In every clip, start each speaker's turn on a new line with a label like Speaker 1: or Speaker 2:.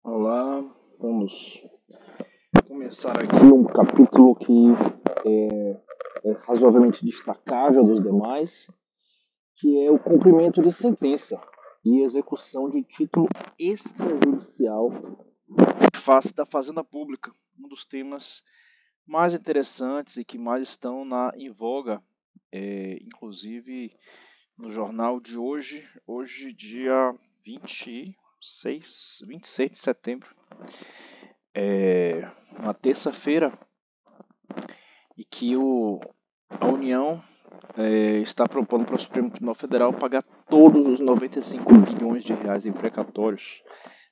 Speaker 1: Olá, vamos começar aqui um capítulo que é razoavelmente destacável dos demais, que é o cumprimento de sentença e execução de título extrajudicial face da Fazenda Pública, um dos temas mais interessantes e que mais estão em voga, inclusive no jornal de hoje dia 26 de setembro, uma terça-feira, e que a União está propondo para o Supremo Tribunal Federal pagar todos os 95 bilhões de reais em precatórios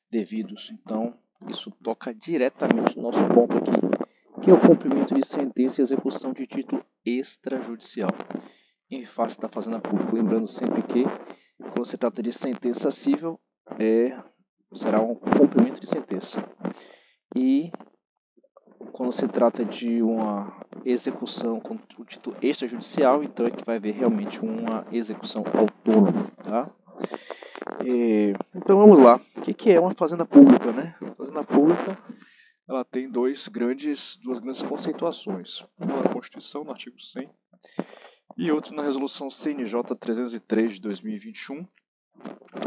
Speaker 1: devidos. Então, isso toca diretamente no nosso ponto aqui, que é o cumprimento de sentença e execução de título extrajudicial em face da Fazenda Pública. Lembrando sempre que, quando se trata de sentença civil, será um cumprimento de sentença. E quando se trata de uma execução com o título extrajudicial, então é que vai haver realmente uma execução autônoma, tá? Então vamos lá. O que é uma fazenda pública, né? A fazenda pública, ela tem duas grandes conceituações. Uma na Constituição, no artigo 100, e outra na Resolução CNJ 303 de 2021,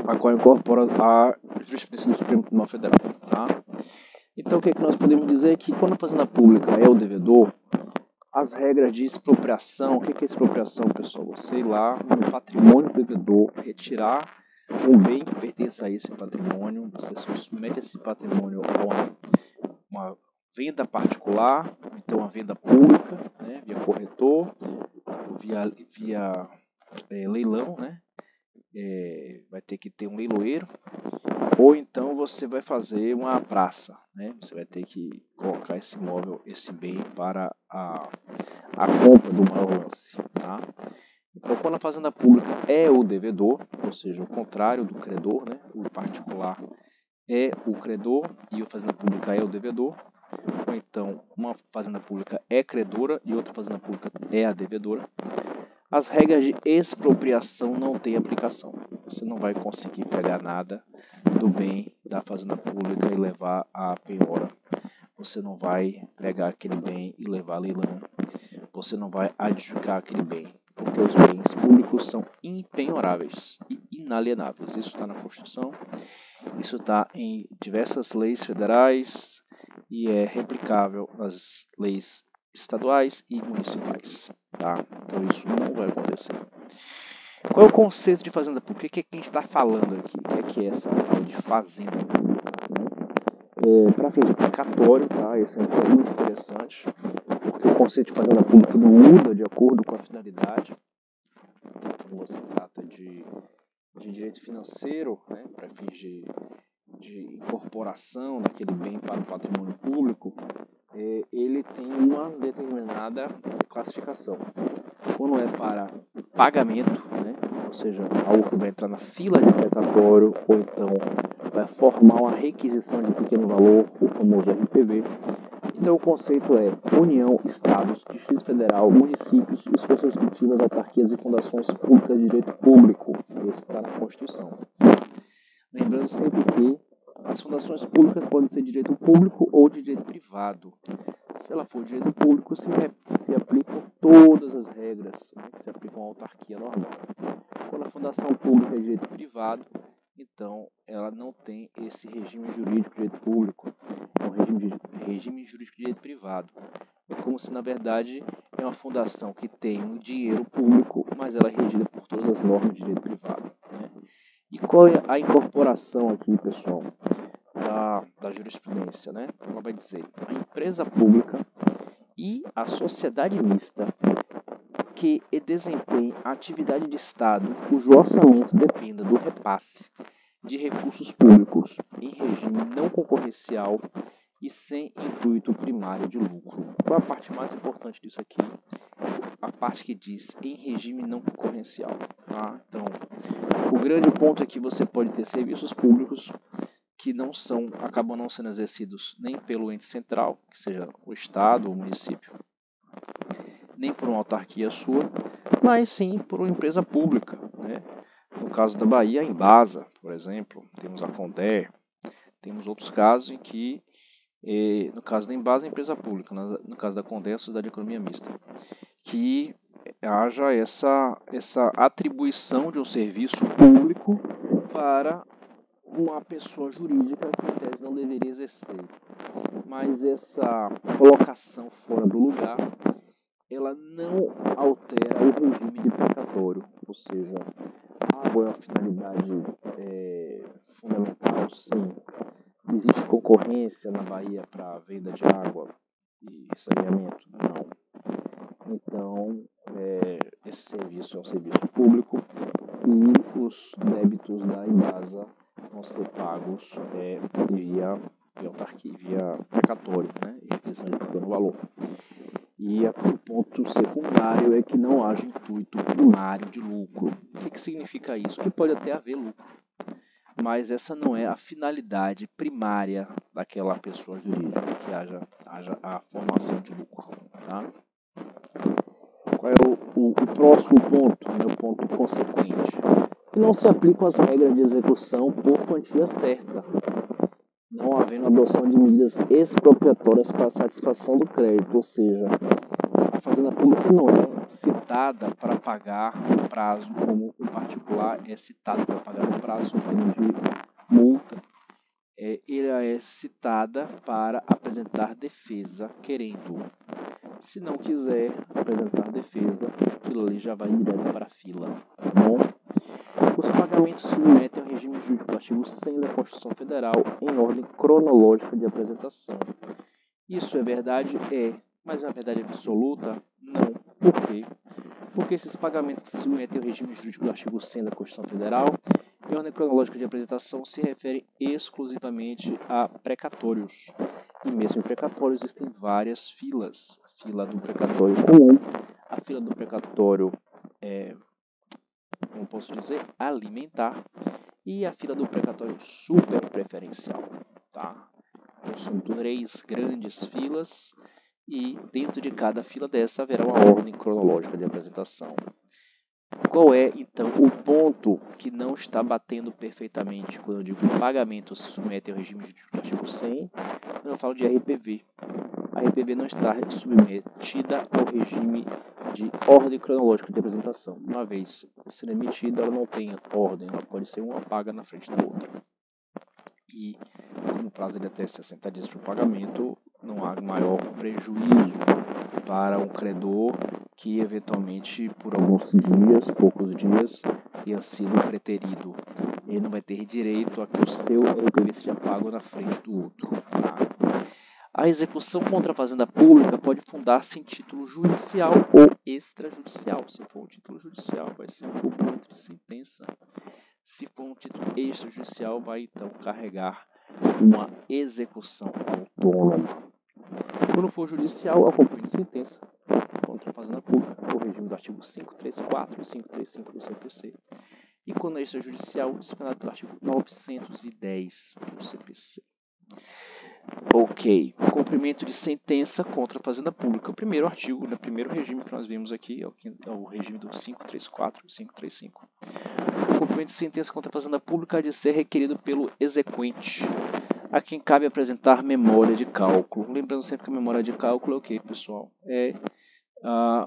Speaker 1: a qual incorpora a jurisprudência do Supremo Tribunal Federal, tá? Então, o que nós podemos dizer é que quando a fazenda pública é o devedor, as regras de expropriação, o que é expropriação, pessoal? Você ir lá no patrimônio do devedor, retirar um bem que pertence a esse patrimônio, você submete esse patrimônio a uma venda particular, então uma venda pública, né, via corretor, via leilão, né? Vai ter que ter um leiloeiro, ou então você vai fazer uma praça, né? Você vai ter que colocar esse imóvel, esse bem para a compra do maior lance, tá? Então, quando a fazenda pública é o devedor, ou seja, o contrário do credor, né? O particular é o credor e a fazenda pública é o devedor, ou então uma fazenda pública é credora e outra fazenda pública é a devedora, as regras de expropriação não têm aplicação. Você não vai conseguir pegar nada do bem da fazenda pública e levar à penhora. Você não vai pegar aquele bem e levar a leilão. Você não vai adjudicar aquele bem, porque os bens públicos são impenhoráveis e inalienáveis. Isso está na Constituição, isso está em diversas leis federais e é replicável nas leis estaduais e municipais, tá? Então isso não vai acontecer. Qual é o conceito de fazenda pública? O que é quem está falando aqui? O que é essa tal de fazenda pública? Para fins de precatório, tá? Esse é muito interessante, porque o conceito de fazenda pública não muda de acordo com a finalidade. Quando você trata de direito financeiro, né, para fins de incorporação daquele bem para o patrimônio público, ele tem uma determinada classificação. Quando é para pagamento, né, ou seja, algo que vai entrar na fila de precatório, ou então vai formar uma requisição de pequeno valor, o famoso RPV. Então o conceito é União, Estados, Distrito Federal, municípios e suas respectivas autarquias e fundações públicas de direito público. Isso está na Constituição. Lembrando sempre que as fundações públicas podem ser de direito público ou de direito privado. Se ela for de direito público, se aplicam todas as regras, né, que se aplicam à autarquia normal. Quando a fundação pública é de direito privado, então ela não tem esse regime jurídico de direito público, é um regime jurídico de direito privado. É como se, na verdade, é uma fundação que tem um dinheiro público, mas ela é regida por todas as normas de direito privado, né? E qual é a incorporação aqui, pessoal, da jurisprudência, né? Ela vai dizer: a empresa pública e a sociedade mista que desempenhe a atividade de Estado cujo orçamento dependa do repasse de recursos públicos em regime não concorrencial e sem intuito primário de lucro. Qual é a parte mais importante disso aqui? A parte que diz em regime não concorrencial. Tá? Então, o grande ponto é que você pode ter serviços públicos que acabam não sendo exercidos nem pelo ente central, que seja o Estado ou o município, nem por uma autarquia sua, mas sim por uma empresa pública, né? No caso da Bahia, a Embasa, por exemplo, temos a Conder, Temos outros casos em que, no caso da Embasa, empresa pública, no caso da Condes, Sociedade de Economia Mista, que haja essa atribuição de um serviço público para uma pessoa jurídica que em tese não deveria exercer. Mas essa colocação fora do lugar, ela não altera o regime de precatório, ou seja, a água é uma finalidade fundamental, sim. Existe concorrência na Bahia para venda de água e saneamento? Não. Então, esse serviço é um serviço público e os débitos da Embasa vão ser pagos via autarquia, via precatório, né? Eles estão pagando o valor. E o ponto secundário é que não haja intuito primário de lucro. O que significa isso? Que pode até haver lucro, mas essa não é a finalidade primária daquela pessoa jurídica, que haja a formação de lucro. Tá? Qual é o próximo ponto, o ponto consequente? Que não se aplicam as regras de execução por quantia certa, não havendo adoção de medidas expropriatórias para satisfação do crédito, ou seja, a fazenda pública não é citada para pagar no prazo, como o particular é citado para pagar no prazo, em termos de multa. Ela é citada para apresentar defesa, querendo. Se não quiser apresentar defesa, aquilo ali já vai direto para a fila. Tá bom? Os pagamentos se submetem ao regime jurídico do artigo 100 da Constituição Federal em ordem cronológica de apresentação. Isso é verdade? Mas é uma verdade absoluta? Não. Por quê? Porque esses pagamentos que se submetem ao regime jurídico do artigo 100 da Constituição Federal em ordem cronológica de apresentação se referem exclusivamente a precatórios. E mesmo em precatórios existem várias filas. A fila do precatório comum, a fila do precatório como posso dizer, alimentar, e a fila do precatório super preferencial. Tá? Então são 3 grandes filas e dentro de cada fila dessa haverá uma ordem cronológica de apresentação. Qual é, então, o ponto que não está batendo perfeitamente quando eu digo que o pagamento se submete ao regime jurídico do artigo 100? Eu não falo de RPV. A RPV não está submetida ao regime de ordem cronológica de apresentação. Uma vez sendo emitida, ela não tem ordem, ela pode ser uma paga na frente da outra. E no prazo de até 60 dias para o pagamento, não há maior prejuízo para um credor que eventualmente por alguns dias, poucos dias, tenha sido preterido. Ele não vai ter direito a que o seu RPV seja pago na frente do outro. Tá? A execução contra a fazenda pública pode fundar-se em título judicial ou extrajudicial. Se for um título judicial, vai ser um cumprimento de sentença. Se for um título extrajudicial, vai então carregar uma execução autônoma. Quando for judicial, é o cumprimento de sentença contra a fazenda pública, o regime do artigo 534 e 535 do CPC. E quando é extrajudicial, disciplinado pelo artigo 910 do CPC. Ok, cumprimento de sentença contra a fazenda pública. O primeiro artigo, o primeiro regime que nós vimos aqui é o regime do 534 e 535. O cumprimento de sentença contra a fazenda pública há de ser requerido pelo exequente, a quem cabe apresentar memória de cálculo. Lembrando sempre que a memória de cálculo é o que, pessoal? É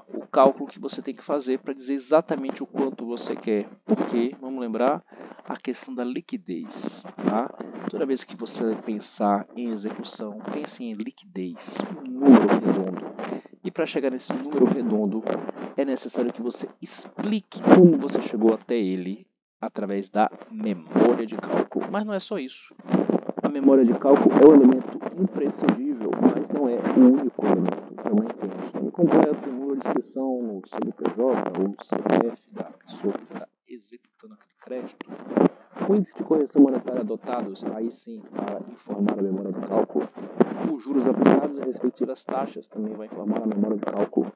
Speaker 1: o cálculo que você tem que fazer para dizer exatamente o quanto você quer. Porque, vamos lembrar, a questão da liquidez. Tá? Toda vez que você pensar em execução, pense em liquidez, um número redondo. E para chegar nesse número redondo, é necessário que você explique como você chegou até ele através da memória de cálculo. Mas não é só isso. A memória de cálculo é um elemento imprescindível, mas não é o único elemento. Também temos nome completo, número de inscrição no CNPJ ou no CPF da pessoa que está executando aquele crédito. O índice de correção monetária adotado, aí sim, para informar a memória de cálculo. Os juros aplicados e respectivas taxas também vai informar a memória de cálculo.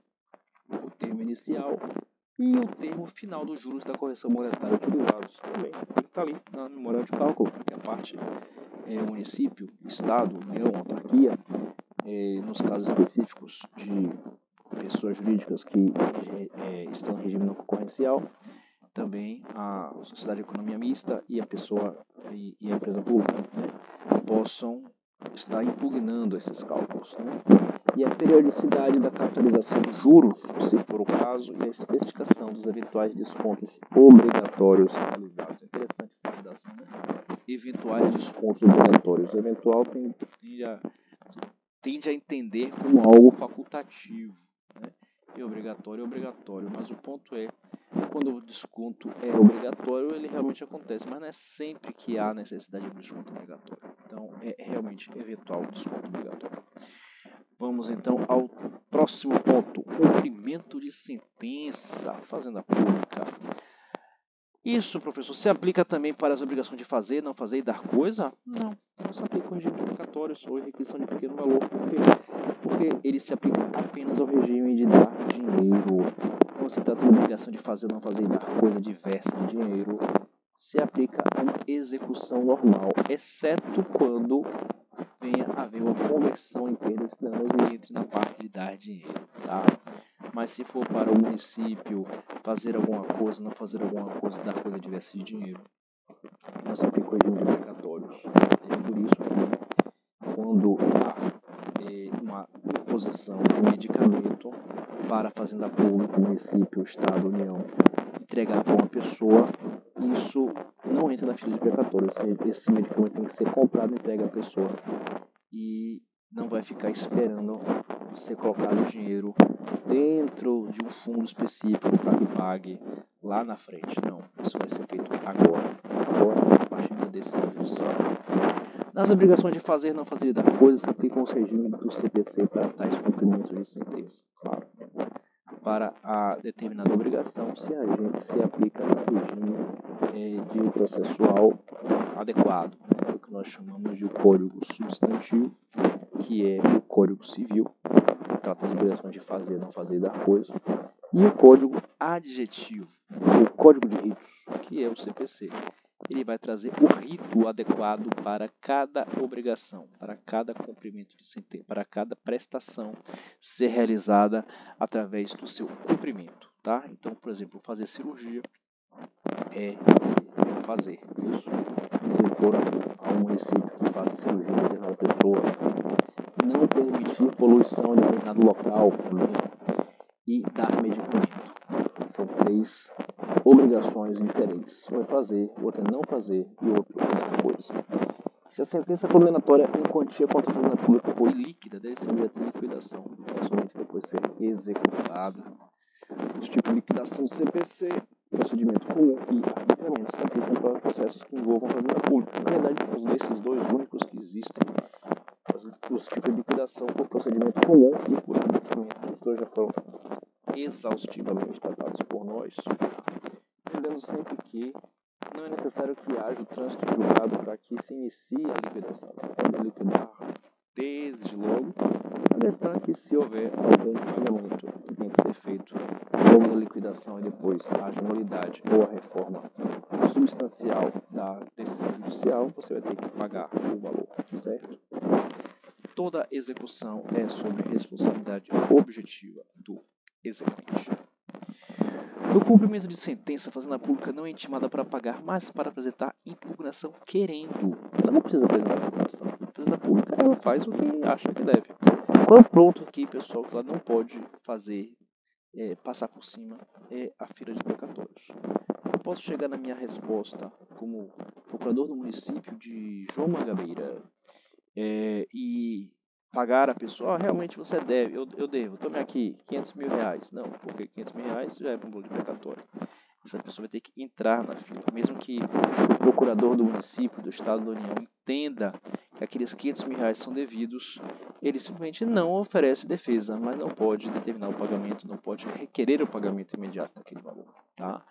Speaker 1: O termo inicial e o termo final dos juros da correção monetária utilizados também tem que estar ali na memória de cálculo, porque a parte município, estado, união, autarquia, nos casos específicos de pessoas jurídicas que estão em regime não concorrencial, também a sociedade de economia mista e a pessoa
Speaker 2: e a empresa pública, né, possam estar impugnando esses cálculos, né? E a periodicidade da capitalização de juros, se for o caso, e a especificação dos eventuais descontos obrigatórios realizados. Interessante essa redação, né? Eventuais descontos obrigatórios. Eventual tende a entender como algo facultativo, né? E obrigatório é obrigatório, mas o ponto é, quando o desconto é obrigatório, ele realmente acontece, mas não é sempre que há necessidade de um desconto obrigatório. Então, é realmente eventual desconto obrigatório. Vamos então ao próximo ponto, cumprimento de sentença, fazenda pública. Isso, professor, se aplica também para as obrigações de fazer, não fazer e dar coisa? Não, não se aplica ao regime de precatórios ou requisição de pequeno valor. Por quê? Porque ele se aplica apenas ao regime de dar dinheiro. Quando se trata de obrigação de fazer, não fazer e dar coisa diversa de dinheiro, se aplica a uma execução normal, exceto quando venha a haver uma conversão em perdas e danos e entre na parte de dar dinheiro, tá? Mas se for para o município fazer alguma coisa, não fazer alguma coisa, dar coisa diversa de dinheiro, não se aplica o regime de precatórios. É por isso que quando há uma imposição de um medicamento para a fazenda pública, município, estado, união, entregar para uma pessoa, isso não entra na fila de precatórios. Esse medicamento tem que ser comprado e entregue à pessoa e não vai ficar esperando ser colocado dinheiro dentro de um fundo específico para que pague lá na frente. Não, isso vai ser feito agora, a partir da decisão judicial. Nas obrigações de fazer, não fazer e dar coisas, se aplicam os regimes do CPC para tais cumprimentos de sentença. Claro. Para a determinada obrigação, se aplica o regime de processual adequado, né? O que nós chamamos de código substantivo, que é o Código Civil, que trata as obrigações de fazer, não fazer e dar coisa, e o Código Adjetivo, o Código de Ritos, que é o CPC. Ele vai trazer o rito adequado para cada obrigação, para cada cumprimento de sentença, para cada prestação ser realizada através do seu cumprimento, tá? Então, por exemplo, fazer cirurgia é fazer isso. Se for a um município que faça cirurgia de determinada pessoa, não permitir poluição em determinado local, e dar medicamento. São 3 obrigações diferentes. Um é fazer, o outro é não fazer e o outro é dar coisa. Se a sentença condenatória em quantia contra a fazenda pública for ilíquida, deve ser objeto de liquidação. É somente depois ser executada. Os tipos de liquidação do CPC, procedimento comum e arbitramento se aplicam para processos que envolvam a fazenda pública. Na verdade, são desses dois únicos que existem. Os tipos de liquidação por procedimento comum e por arbitramento. Os dois já foram exaustivamente tratados por nós, lembrando sempre que não é necessário que haja o trânsito de julgado para que se inicie a liquidação. Você pode liquidar desde logo, a questão é que se houver algum pagamento que tem que ser feito logo da liquidação e depois haja nulidade ou a reforma substancial da decisão judicial, você vai ter que pagar o valor, certo? Toda execução é sobre responsabilidade objetiva do exequente. No cumprimento de sentença, a fazenda pública não é intimada para pagar, mas para apresentar impugnação querendo. Ela não precisa apresentar impugnação. A fazenda pública ela faz o que acha que deve. Qual é o ponto aqui, pessoal, que ela não pode fazer, passar por cima, é a fila de precatórios. Eu posso chegar na minha resposta como procurador do município de João Mangabeira e pagar a pessoa, realmente você deve, eu devo, tome aqui, R$500 mil. Não, porque R$500 mil já é um valor de precatório. Essa pessoa vai ter que entrar na fila, mesmo que o procurador do município, do estado da União, entenda que aqueles R$500 mil são devidos, ele simplesmente não oferece defesa, mas não pode determinar o pagamento, não pode requerer o pagamento imediato daquele valor, tá?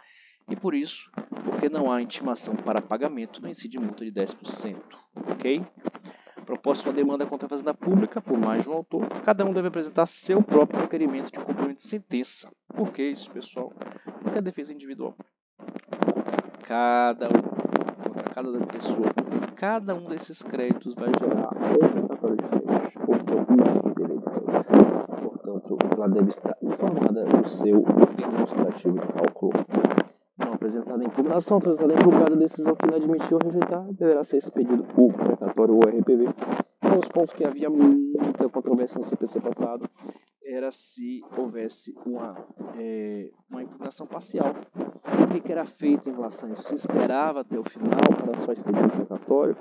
Speaker 2: E por isso, porque não há intimação para pagamento, não incide multa de 10%, ok? Proposta uma demanda contra a fazenda pública por mais de um autor, cada um deve apresentar seu próprio requerimento de cumprimento de sentença. Por que isso, pessoal? Porque a defesa é individual. Contra cada pessoa, porque cada um desses créditos vai gerar um precatório diferente, ou uma RPD diferente. Portanto, ela deve estar informada do seu demonstrativo de cálculo, não apresentada a impugnação, apresentada a julgada, a decisão que não admitiu ou rejeitar, deverá ser expedido o precatório ou RPV. Um dos pontos que havia muita controvérsia no CPC passado era se houvesse uma impugnação parcial. O que era feito em relação a isso? Se esperava até o final para só expedir o precatório.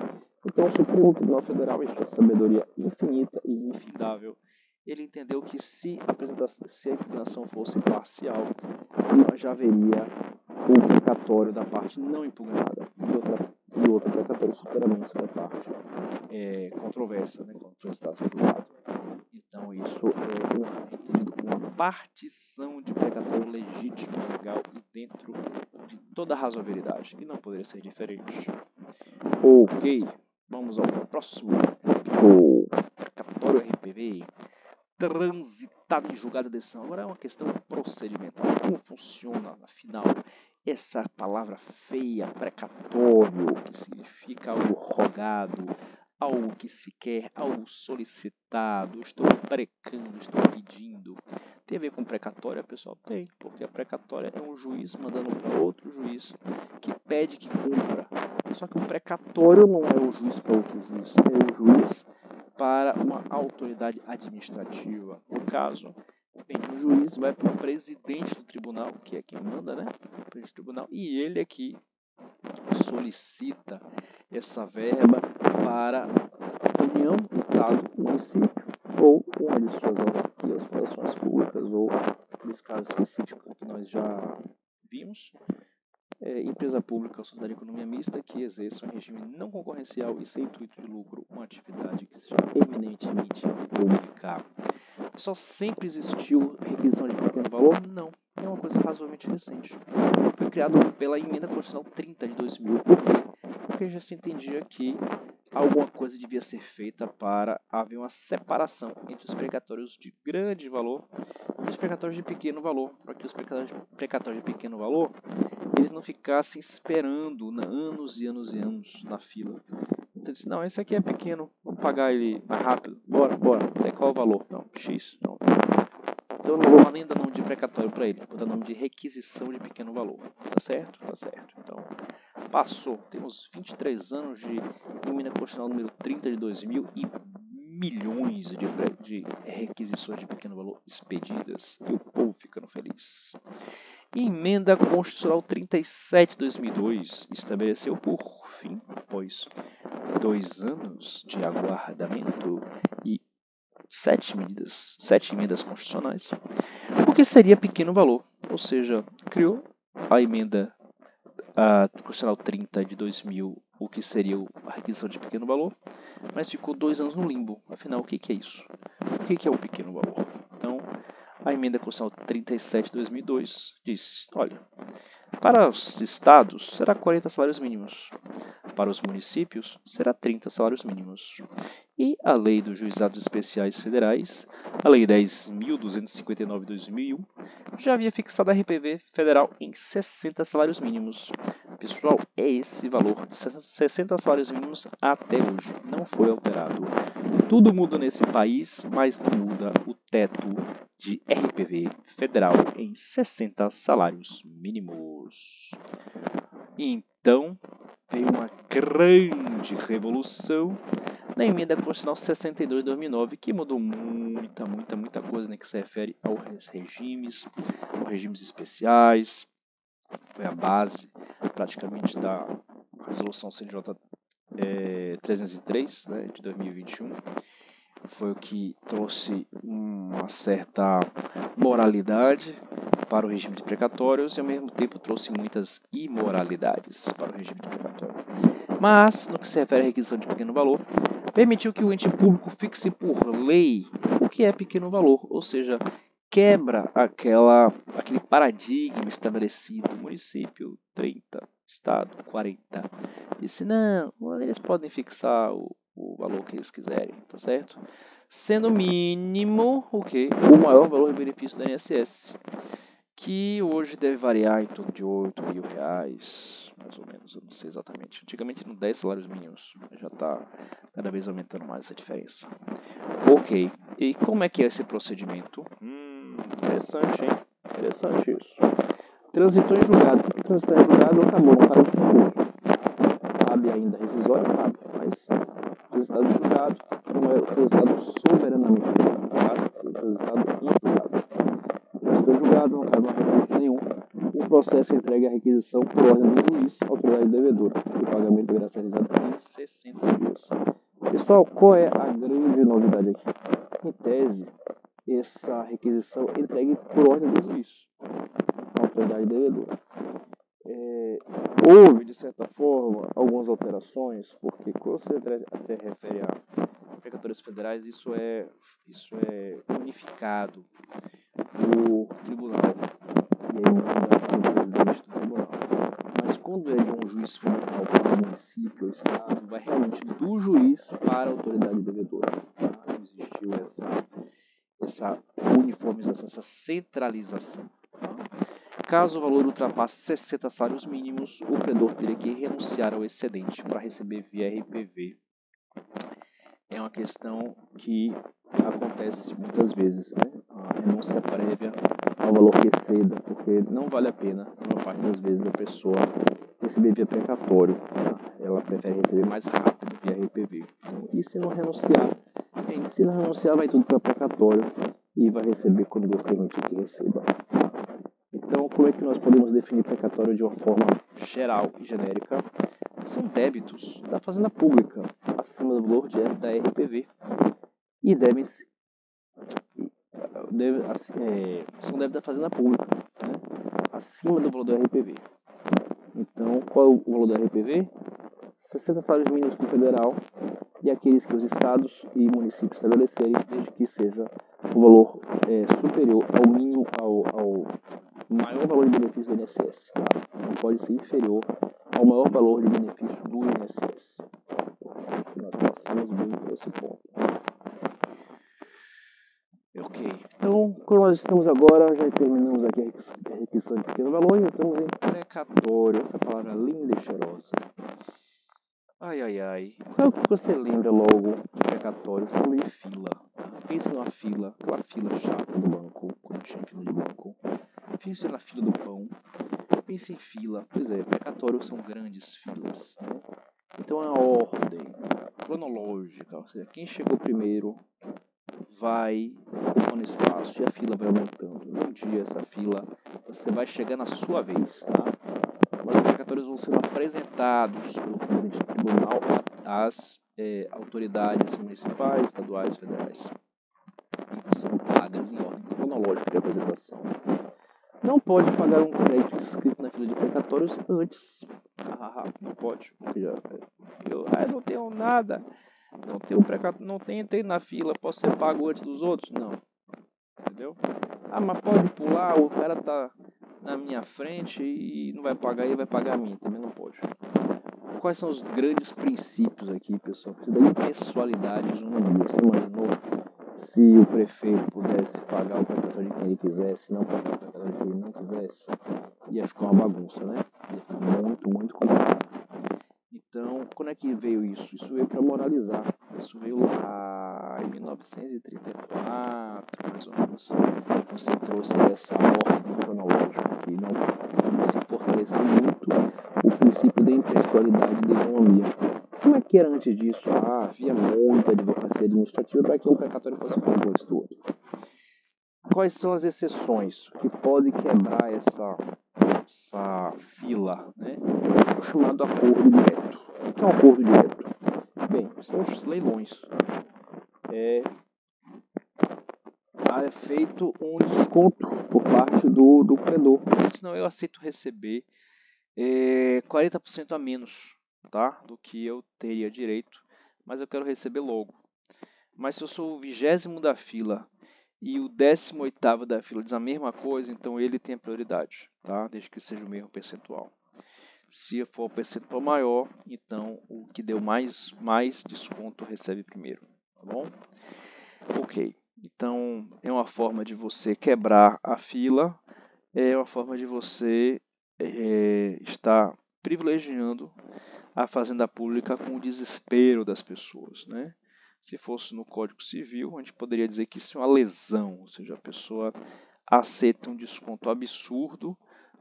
Speaker 2: Então o Supremo Tribunal Federal, em sua sabedoria infinita e infindável, ele entendeu que se a impugnação fosse parcial, já haveria o precatório da parte não impugnada e outro precatório superamento da parte controversa, né, quando apresentasse o julgado. Então isso é entendido como uma partição de precatório legítimo, legal e dentro de toda a razoabilidade, e não poderia ser diferente. Ok, vamos ao próximo tópico, precatório RPV, transitado em julgada de decisão. Agora é uma questão procedimental, como funciona, afinal, essa palavra feia, precatório, que significa algo rogado, algo que se quer, algo solicitado, estou precando, estou pedindo. Tem a ver com precatória, pessoal? Tem, porque a precatória é um juiz mandando para outro juiz que pede que cumpra. Só que o precatório não é o juiz para outro juiz, é o juiz para uma autoridade administrativa. No caso, o juiz vai para o presidente do tribunal, que é quem manda, né? O presidente do tribunal, e ele aqui solicita essa verba para a União, Estado, município ou uma de suas autarquias, fundações públicas ou aqueles casos específicos que nós já vimos. Empresa pública ou sociedade de economia mista que exerça um regime não concorrencial e sem intuito de lucro, uma atividade que seja eminentemente pública. Só sempre existiu requisição de pequeno valor? Não. É uma coisa razoavelmente recente. Foi criado pela Emenda Constitucional 30 de 2000. Por quê? Porque já se entendia que alguma coisa devia ser feita para haver uma separação entre os precatórios de grande valor e os precatórios de pequeno valor, para que os precatórios de pequeno valor eles não ficassem esperando anos e anos e anos na fila. Então disse, não, esse aqui é pequeno, vamos pagar ele mais rápido, bora, tem qual é o valor? Não, X, não. Então eu não vou nem dar nome de precatório para ele, vou dar nome de requisição de pequeno valor, tá certo? Tá certo. Então, passou, temos 23 anos de Emenda Constitucional número 30 de 2000 e milhões de requisições de pequeno valor expedidas e o povo ficando feliz. Emenda Constitucional 37 de 2002 estabeleceu por fim, após 2 anos de aguardamento e 7 emendas constitucionais, o que seria pequeno valor, ou seja, criou a emenda Constitucional 30 de 2000, o que seria a requisição de pequeno valor, mas ficou 2 anos no limbo. Afinal, o que é isso? O que é o pequeno valor? Então, a emenda Constitucional 37 de 2002 diz, olha, para os estados será 40 salários mínimos, para os municípios será 30 salários mínimos. E a Lei dos Juizados Especiais Federais, a Lei 10.259 de 2001, já havia fixado a RPV federal em 60 salários mínimos. Pessoal, é esse valor, 60 salários mínimos até hoje, não foi alterado. Tudo muda nesse país, mas não muda o teto de RPV federal em 60 salários mínimos. Então, veio uma grande revolução na Emenda Constitucional 62 de 2009, que mudou muita coisa, né, que se refere aos regimes especiais. Foi a base, praticamente, da Resolução CNJ 303, né, de 2021. Foi o que trouxe uma certa moralidade para o regime de precatórios e, ao mesmo tempo, trouxe muitas imoralidades para o regime de precatório. Mas, no que se refere à requisição de pequeno valor, permitiu que o ente público fixe por lei o que é pequeno valor, ou seja, quebra aquele paradigma estabelecido, município 30, estado 40. Disse, não, eles podem fixar o valor que eles quiserem, tá certo? Sendo mínimo o maior valor de benefício da INSS, que hoje deve variar em torno de R$8.000, mais ou menos, eu não sei exatamente. Antigamente eram 10 salários mínimos, já está cada vez aumentando mais essa diferença. Ok, e como é que é esse procedimento? Interessante, hein? Interessante isso. Transitou em julgado. não está julgado, acabou, não caiu no concurso. Cabe ainda rescisória, cabe, mas o resultado julgado não é o resultado soberanamente julgado, tá? O resultado injulgado. Já estou julgado, não cabe mais recurso nenhum. O processo entregue à requisição por ordem do juiz, autoridade devedora. O pagamento deverá ser realizado em 60 dias. Pessoal, qual é a grande novidade aqui? Em tese, essa requisição é entregue por ordem do juiz, autoridade devedora. Houve, de certa forma, algumas alterações, porque quando você até refere a precatórios federais, isso é unificado no tribunal, e aí manda para o presidente do tribunal. Mas quando é de um juiz federal para um município ou estado, vai realmente do juiz para a autoridade devedora. Não existiu essa uniformização, essa centralização. Caso o valor ultrapasse 60 salários mínimos, o credor teria que renunciar ao excedente para receber via RPV. É uma questão que acontece muitas vezes, né? A renúncia prévia ao valor que exceda, porque não vale a pena, na maior parte das vezes, a pessoa receber via precatório. Ela prefere receber mais rápido via RPV. Então, e se não renunciar? Se não renunciar, vai tudo para precatório e vai receber quando Deus permitir que receba. Então, como é que nós podemos definir precatório de uma forma geral e genérica? São débitos da Fazenda Pública, acima do valor direto da RPV, e são débitos da Fazenda Pública, né? Acima do valor do RPV. Então, qual é o valor do RPV? 60 salários mínimos para o federal e aqueles que os estados e municípios estabelecerem, desde que seja o valor superior ao mínimo, ao maior valor de benefício do INSS. Tá? Não pode ser inferior ao maior valor de benefício do INSS. Nós passamos bem por esse ponto. Ok, então, quando nós estamos agora, já terminamos aqui a requisição de pequeno valor e entramos em precatório. Essa palavra linda e cheirosa. Ai, ai, ai. Qual é que você lembra logo de precatório? Você lembra de fila. Pense numa fila, aquela fila chata do banco, quando tinha fila de banco. Pense na fila do pão. Pense em fila. Pois é, precatórios são grandes filas, né? Então é a ordem cronológica, ou seja, quem chegou primeiro vai ocupando espaço e a fila vai aumentando. Um dia essa fila, você vai chegar na sua vez, tá? Mas os precatórios vão sendo apresentados pelo presidente do tribunal às autoridades municipais, estaduais, federais. E vão sendo pagas em ordem cronológica de apresentação. Não pode pagar um crédito inscrito na fila de precatórios antes. Não pode, porque eu não tenho nada. Não tenho precatório, não entrei na fila, posso ser pago antes dos outros? Não. Entendeu? Mas pode pular, o cara tá na minha frente e não vai pagar ele, vai pagar a mim, também não pode. Quais são os grandes princípios aqui, pessoal? Precisa da impessoalidade de uma via. Você imaginou se o prefeito pudesse pagar o precatório de quem ele quisesse, não pagar o precatório de quem ele não quisesse? Ia ficar uma bagunça, né? Ia ficar muito, muito complicado. Então, quando é que veio isso? Isso veio para moralizar. Isso veio lá em 1934, mais ou menos. Você trouxe essa ordem cronológica que não se fortaleceu muito o princípio da impessoalidade da economia. Como é que era antes disso? Havia muita advocacia administrativa para que um precatório fosse pago antes do outro. Quais são as exceções que podem quebrar essa fila, né? O chamado acordo direto. O que é um acordo direto? Bem, são os leilões. É feito um desconto por parte do credor. Senão eu aceito receber 40% a menos, tá? Do que eu teria direito, mas eu quero receber logo. Mas se eu sou o 20º da fila e o 18º da fila diz a mesma coisa, então ele tem a prioridade, tá? Desde que seja o mesmo percentual. Se for o percentual maior, então o que deu mais desconto recebe primeiro, tá bom? Ok, então é uma forma de você quebrar a fila, é uma forma de você estar privilegiando a fazenda pública com o desespero das pessoas, né? Se fosse no Código Civil, a gente poderia dizer que isso é uma lesão, ou seja, a pessoa aceita um desconto absurdo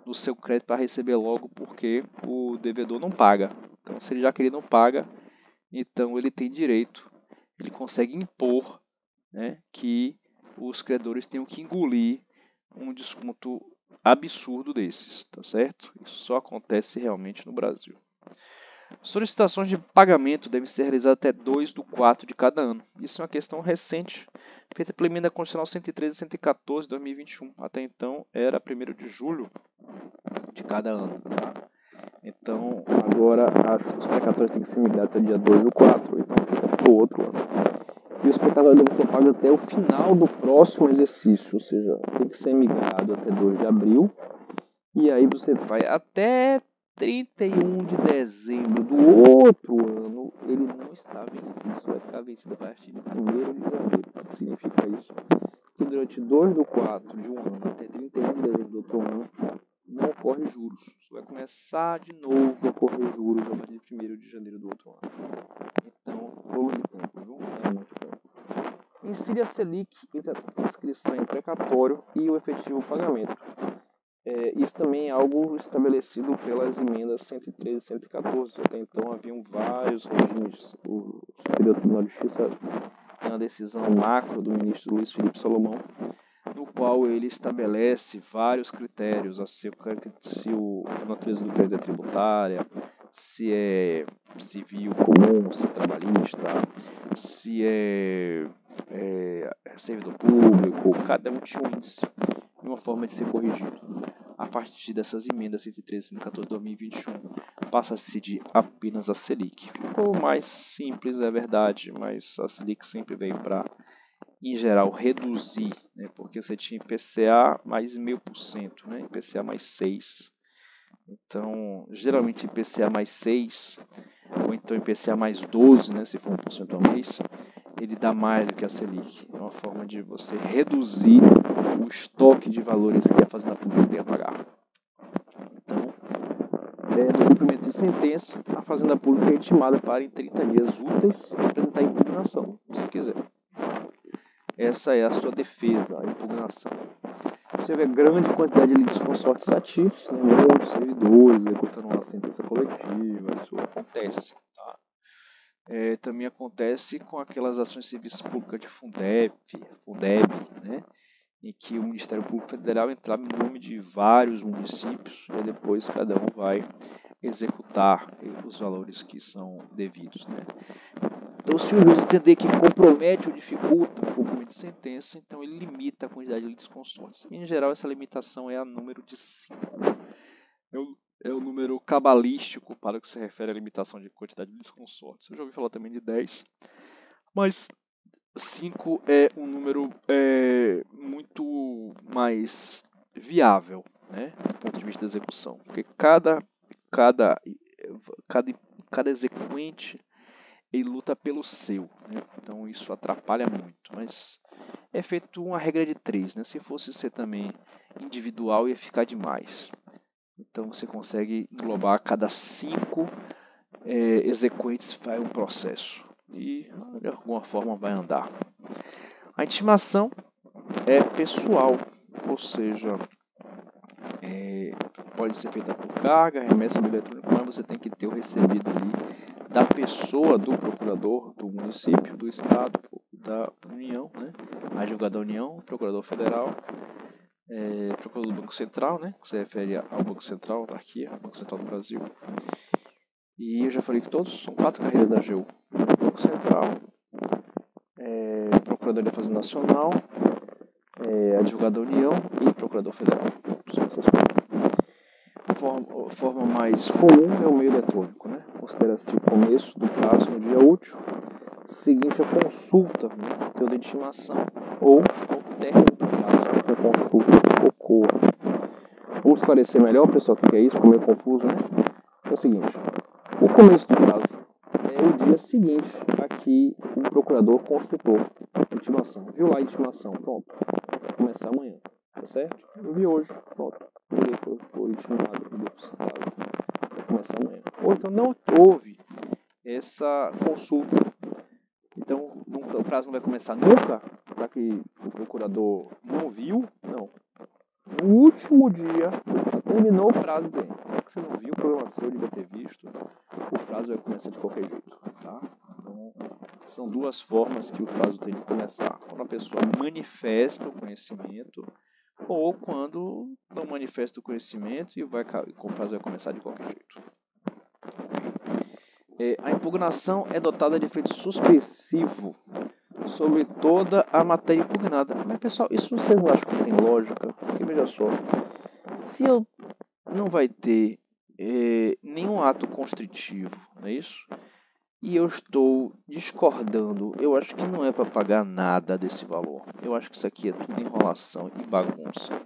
Speaker 2: no seu crédito para receber logo, porque o devedor não paga. Então, já que ele não paga, então ele tem direito, ele consegue impor, né, que os credores tenham que engolir um desconto absurdo desses, tá certo? Isso só acontece realmente no Brasil. Solicitações de pagamento devem ser realizadas até 2/4 de cada ano. Isso é uma questão recente, feita pela Emenda Constitucional 113 e 114 de 2021. Até então era 1º de julho de cada ano. Tá? Então, agora os precatórios têm que ser migrados até dia 2/4, então fica para o outro ano. E os precatórios devem ser pagos até o final do próximo exercício, ou seja, tem que ser migrado até 2 de abril. E aí você vai até 31 de dezembro do outro ano, ele não está vencido, só vai ficar vencido a partir de 1º de janeiro. O que significa isso? Que durante 2/4 de um ano até 31 de dezembro do outro ano, não ocorre juros. Você vai começar de novo a ocorrer juros a partir de 1º de janeiro do outro ano. Então, bolo de tempo, viu? É muito tempo. Incide a Selic entre a inscrição em precatório e o efetivo pagamento. Isso também é algo estabelecido pelas emendas 113 e 114. Até então haviam vários regimes. O Superior Tribunal de Justiça tem uma decisão macro do ministro Luiz Felipe Salomão, no qual ele estabelece vários critérios, se a natureza do crédito é tributária, se é civil comum, se é trabalhista, se é servidor público, cada um tinha um índice e uma forma de ser corrigido. A partir dessas emendas 113 e 114 de 2021, passa a decidir apenas a Selic. Ficou mais simples, é verdade, mas a Selic sempre vem para, em geral, reduzir, né? Porque você tinha IPCA mais 0,5%, né? IPCA mais 6%. Então, geralmente IPCA mais 6%, ou então IPCA mais 12%, né? Se for 1% ao mês, ele dá mais do que a Selic. É uma forma de você reduzir o estoque de valores que a Fazenda Pública tem a pagar. Então, no cumprimento de sentença, a Fazenda Pública é intimada para, em 30 dias úteis, apresentar impugnação, se quiser. Essa é a sua defesa, a impugnação. Você vê grande quantidade de litisconsortes ativos, né? Muitos servidores executando uma sentença coletiva, isso acontece. Tá? Também acontece com aquelas ações de serviço público de Fundeb, né? Em que o Ministério Público Federal entrava em nome de vários municípios e depois cada um vai executar os valores que são devidos. Né? Então, se o juiz entender que compromete ou dificulta o cumprimento de sentença, então ele limita a quantidade de litisconsortes. Em geral, essa limitação é a número de 5. É o número cabalístico para o que se refere à limitação de quantidade de litisconsortes. Eu já ouvi falar também de 10, mas 5 é um número muito mais viável, né, do ponto de vista da execução, porque cada exequente ele luta pelo seu, né? Então isso atrapalha muito, mas é feito uma regra de 3, né? Se fosse ser também individual ia ficar demais. Então você consegue englobar cada 5 exequentes vai um processo e de alguma forma vai andar. A intimação é pessoal, ou seja, pode ser feita por carga, remessa eletrônica, mas você tem que ter o recebido ali da pessoa, do procurador, do município, do estado, da União, né? Advogado da União, procurador federal, procurador do Banco Central, né? Que se refere ao Banco Central, autarquia, Banco Central do Brasil. E eu já falei que todos são 4 carreiras da AGU. Banco Central, Procurador da Fazenda Nacional, Advogado da União e Procurador Federal. São essas coisas. A forma mais comum é o meio eletrônico, né? Considera-se o começo do prazo no dia útil, seguinte a consulta, né? Teor de intimação, ou ao término do prazo que a consulta ocorra. Vamos esclarecer melhor, pessoal, o que é isso, ficou meio confuso, né? É o seguinte, o começo do prazo é o dia seguinte a que o procurador consultou a intimação. Viu lá a intimação, pronto, vai começar amanhã, tá certo? Eu vi hoje, pronto, foi intimado, foi depositado, vai começar amanhã. Ou então não houve essa consulta, então o prazo não vai começar nunca, já que o procurador não viu, não. No último dia Eliminou o prazo bem. Só que você não viu, o problema seu, devia ter visto. O prazo vai começar de qualquer jeito, tá? Então, são duas formas que o prazo tem de começar. Quando a pessoa manifesta o conhecimento ou quando não manifesta o conhecimento e o prazo vai começar de qualquer jeito. A impugnação é dotada de efeito suspensivo sobre toda a matéria impugnada. Mas, pessoal, isso vocês não acham que tem lógica? Porque, veja só, se eu não vai ter nenhum ato constritivo, não é isso? E eu estou discordando, eu acho que não é para pagar nada desse valor. Eu acho que isso aqui é tudo enrolação e bagunça.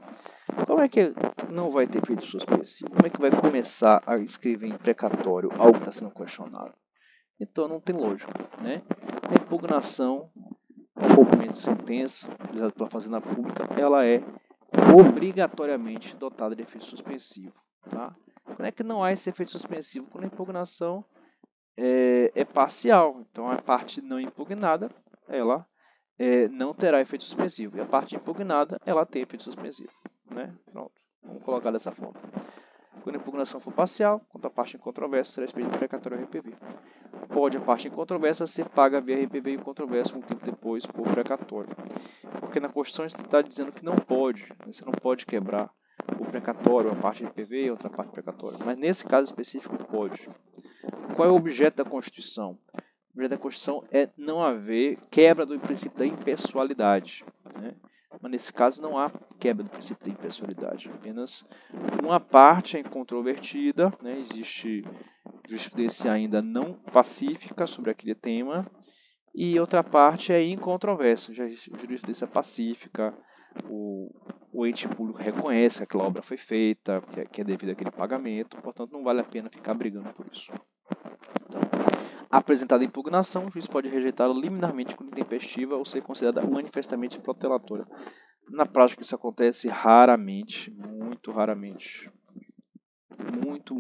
Speaker 2: Como é que não vai ter efeito suspensivo? Como é que vai começar a escrever em precatório algo que está sendo questionado? Então não tem lógica, né? A impugnação ao cumprimento de sentença, realizada pela Fazenda Pública, ela é obrigatoriamente dotada de efeito suspensivo. Tá? Quando é que não há esse efeito suspensivo? Quando a impugnação é parcial. Então a parte não impugnada, ela não terá efeito suspensivo. E a parte impugnada, ela tem efeito suspensivo. Né? Pronto, vamos colocar dessa forma. Quando a impugnação for parcial, quanto a parte em controvérsia será expedida precatório ao RPV. Pode a parte em controvérsia ser paga via RPV em controvérsia um tempo depois por precatório. Porque na Constituição está dizendo que não pode, você não pode quebrar o precatório, a parte RPV e outra parte precatória. Mas nesse caso específico pode. Qual é o objeto da Constituição? O objeto da Constituição é não haver quebra do princípio da impessoalidade. Né? Mas nesse caso não há quebra do princípio da impessoalidade. Apenas uma parte é incontrovertida, né? Existe jurisprudência ainda não pacífica sobre aquele tema, e outra parte é incontroversa, já jurisprudência pacífica, o ente público reconhece que aquela obra foi feita, que é devido àquele pagamento, portanto não vale a pena ficar brigando por isso. Então, apresentada a impugnação, o juiz pode rejeitá-la liminarmente quando intempestiva ou ser considerada manifestamente protelatória. Na prática isso acontece raramente, muito raramente. Muito